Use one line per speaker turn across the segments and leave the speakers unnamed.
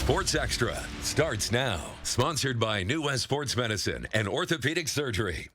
Sports Extra starts now. Sponsored by New West Sports Medicine and Orthopedic Surgery.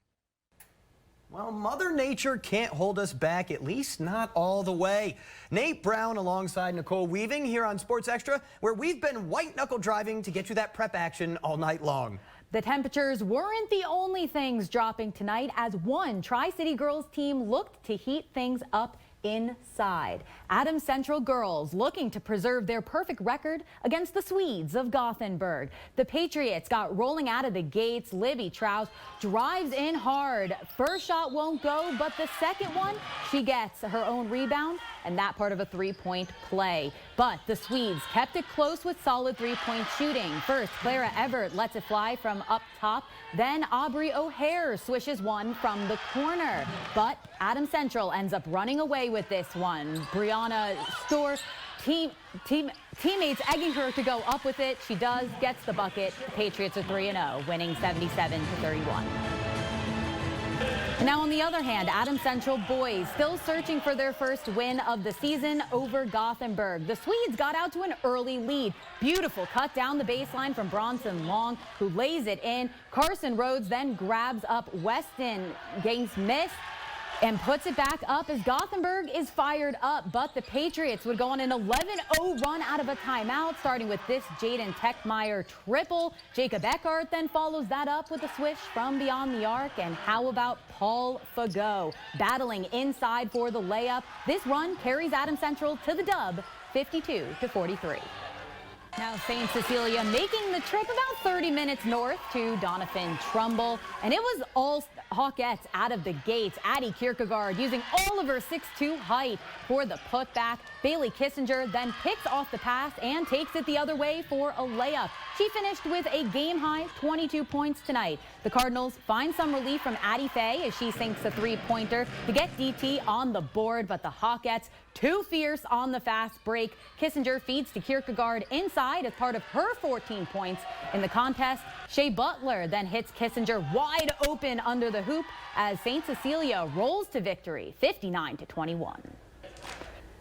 Well, Mother Nature can't hold us back, at least not all the way. Nate Brown alongside Nicole Weaving here on Sports Extra, where we've been white-knuckle driving to get you that prep action all night long.
The temperatures weren't the only things dropping tonight as one Tri-City girls team looked to heat things up inside. Adams Central girls looking to preserve their perfect record against the Swedes of Gothenburg. The Patriots got rolling out of the gates. Libby Trout drives in hard. First shot won't go, but the second one, she gets her own rebound and that part of a three-point play. But the Swedes kept it close with solid three-point shooting. First, Clara Everett lets it fly from up top. Then Aubrey O'Hare swishes one from the corner. But Adams Central ends up running away with this one. Brianna Storr, teammates egging her to go up with it. She does, gets the bucket. The Patriots are 3-0, winning 77-31. Now, on the other hand, Adams Central boys still searching for their first win of the season over Gothenburg. The Swedes got out to an early lead. Beautiful cut down the baseline from Bronson Long, who lays it in. Carson Rhodes then grabs up Weston, gains miss, and puts it back up as Gothenburg is fired up. But the Patriots would go on an 11-0 run out of a timeout, starting with this Jaden Techmeyer triple. Jacob Eckert then follows that up with a swish from beyond the arc. And how about Paul Fagot battling inside for the layup? This run carries Adams Central to the dub, 52-43. Now St. Cecilia making the trip about 30 minutes north to DONIPHAN-TRUMBULL. And it was all Hawkettes out of the gates. Addie Kierkegaard using all of her 6'2" height for the putback. Bailey Kissinger then picks off the pass and takes it the other way for a layup. She finished with a game-high 22 points tonight. The Cardinals find some relief from Addie Faye as she sinks a three-pointer to get DT on the board, but the Hawkettes too fierce on the fast break. Kissinger feeds to Kierkegaard inside as part of her 14 points in the contest. Shea Butler then hits Kissinger wide open under the hoop as St. Cecilia rolls to victory, 59-21.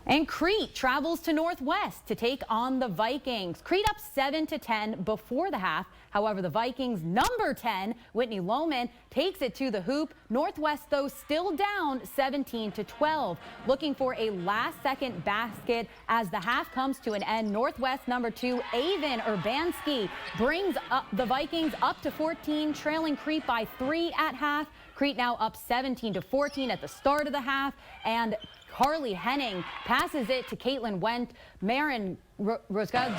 And Crete travels to Northwest to take on the Vikings. Crete up 7-10 before the half. However, the Vikings' number 10, Whitney Lohman, takes it to the hoop. Northwest, though, still down 17-12. Looking for a last-second basket as the half comes to an end. Northwest number 2, Avon Urbanski, brings up the Vikings up to 14, trailing Crete by 3 at half. Crete now up 17-14 at the start of the half. And Carly Henning passes it to Caitlin Wendt. Marin Rosga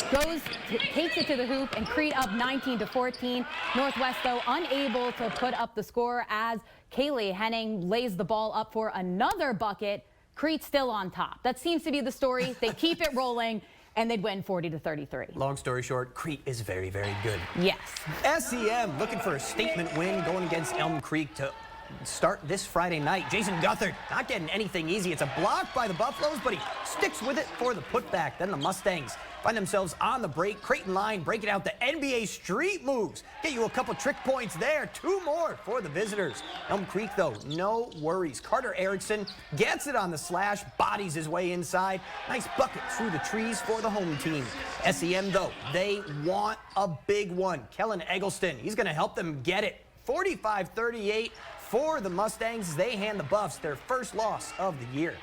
takes it to the hoop, and Crete up 19-14. Northwest, though, unable to put up the score as Kaylee Henning lays the ball up for another bucket. Crete still on top. That seems to be the story. They keep it rolling, and they'd win 40-33.
Long story short, Crete is very, very good.
Yes.
SEM looking for a statement win going against Elm Creek to start this Friday night. Jason Guthert not getting anything easy. It's a block by the Buffaloes, but he sticks with it for the putback. Then the Mustangs find themselves on the break. Creighton line breaking out the NBA street moves. Get you a couple trick points there. 2 more for the visitors. Elm Creek, though, no worries. Carter Erickson gets it on the slash, bodies his way inside. Nice bucket through the trees for the home team. SEM, though, they want a big one. Kellen Eggleston, he's going to help them get it. 45-38 for the Mustangs. They hand the Buffs their first loss of the year.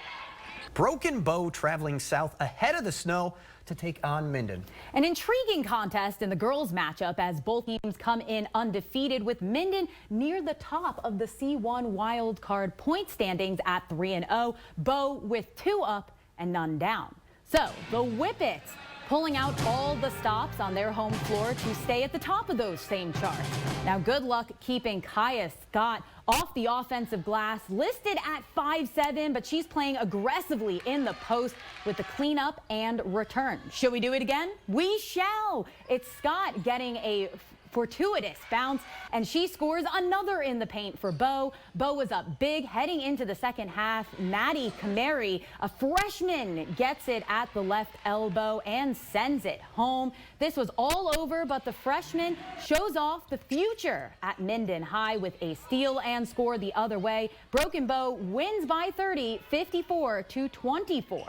Broken Bow traveling south ahead of the snow to take on Minden.
An intriguing contest in the girls matchup as both teams come in undefeated, with Minden near the top of the C1 wild card point standings at 3-0. Bow with 2 up and none down. So the Whippets pulling out all the stops on their home floor to stay at the top of those same charts. Now, good luck keeping Kaya Scott off the offensive glass, listed at 5'7", but she's playing aggressively in the post with the cleanup and return. Should we do it again? We shall. It's Scott getting a fortuitous bounce, and she scores another in the paint for Bow. Bow was up big heading into the second half. Maddie Kamari, a freshman, gets it at the left elbow and sends it home. This was all over, but the freshman shows off the future at Minden High with a steal and score the other way. Broken Bow wins by 30, 54-24.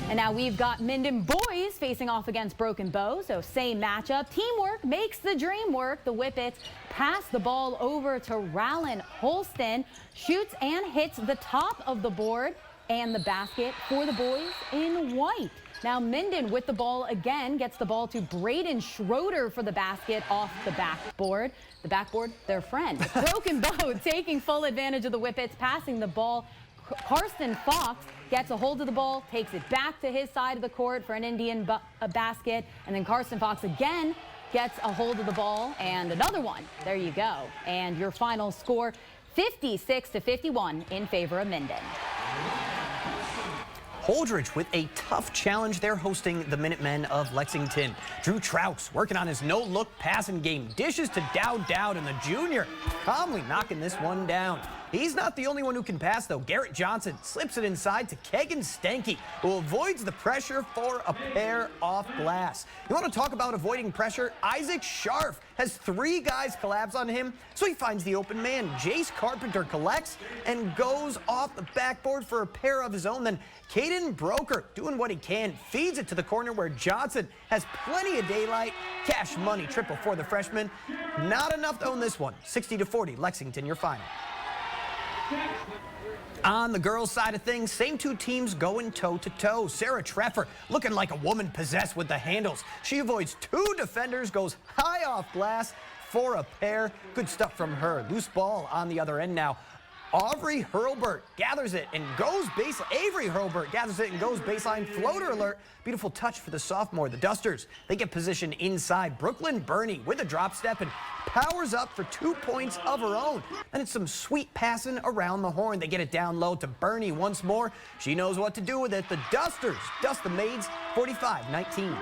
And now we've got Minden boys facing off against Broken Bow, so same matchup. Teamwork makes the dream work. The Whippets pass the ball over to Rallen Holston, shoots and hits the top of the board and the basket for the boys in white. Now Minden with the ball again, gets the ball to Braden Schroeder for the basket off the backboard. The backboard, their friend. Broken Bow taking full advantage of the Whippets, passing the ball. Carson Fox gets a hold of the ball, takes it back to his side of the court for an Indian basket, and then Carson Fox again gets a hold of the ball and another one. There you go. And your final score, 56-51 in favor of Minden.
Holdredge with a tough challenge. They're hosting the Minutemen of Lexington. Drew Trouse working on his no-look passing game. Dishes to Dowd, and the junior calmly knocking this one down. He's not the only one who can pass, though. Garrett Johnson slips it inside to Kegan Stanky, who avoids the pressure for a pair off glass. You want to talk about avoiding pressure? Isaac Scharf has 3 guys collapse on him, so he finds the open man. Jace Carpenter collects and goes off the backboard for a pair of his own. Then Caden Broker doing what he can, feeds it to the corner where Johnson has plenty of daylight. Cash money triple for the freshman. Not enough to own this one. 60-40, Lexington, your final. On the girls' side of things, same 2 teams going toe-to-toe. Sarah Treffer looking like a woman possessed with the handles. She avoids 2 defenders, goes high off glass for a pair. Good stuff from her. Loose ball on the other end now. Avery Hurlbert gathers it and goes baseline. Avery Hurlbert gathers it and goes baseline. Floater alert. Beautiful touch for the sophomore. The Dusters, they get position inside. Brooklyn Burney with a drop step and powers up for 2 points of her own. And it's some sweet passing around the horn. They get it down low to Burney once more. She knows what to do with it. The Dusters dust the Maids 45-19.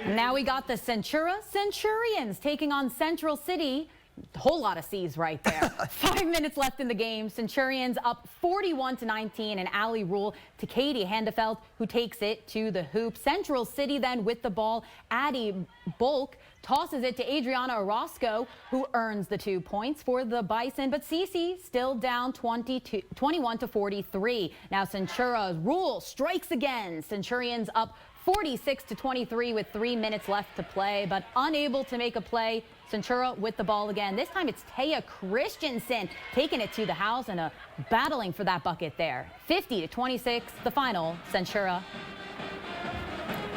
And now we got the Centurions taking on Central City. A whole lot of C's right there. 5 minutes left in the game. Centurions up 41-19, and alley rule to Katie Handefeld, who takes it to the hoop. Central City then with the ball. Addie Bulk tosses it to Adriana Orozco, who earns the 2 points for the Bison. But Cece still down 21-43. Now Centura's rule strikes again. Centurions up 46-23 with 3 minutes left to play, but unable to make a play. Centura with the ball again. This time it's Taya Christensen taking it to the house and battling for that bucket there. 50-26, the final, Centura.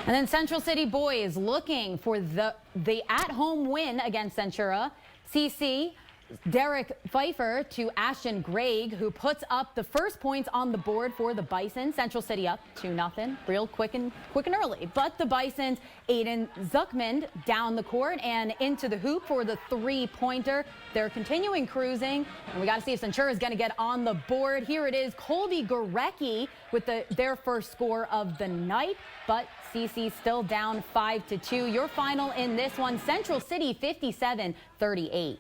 And then Central City boys looking for the at-home win against Centura. CC Derek Pfeiffer to Ashton Gregg, who puts up the first points on the board for the Bison. Central City up 2-0, real quick and early. But the Bison's Aiden Zuckman down the court and into the hoop for the 3-pointer. They're continuing cruising, and we got to see if Centura is going to get on the board. Here it is, Colby Gorecki with their first score of the night, but CC still down 5-2. Your final in this one, Central City 57-38.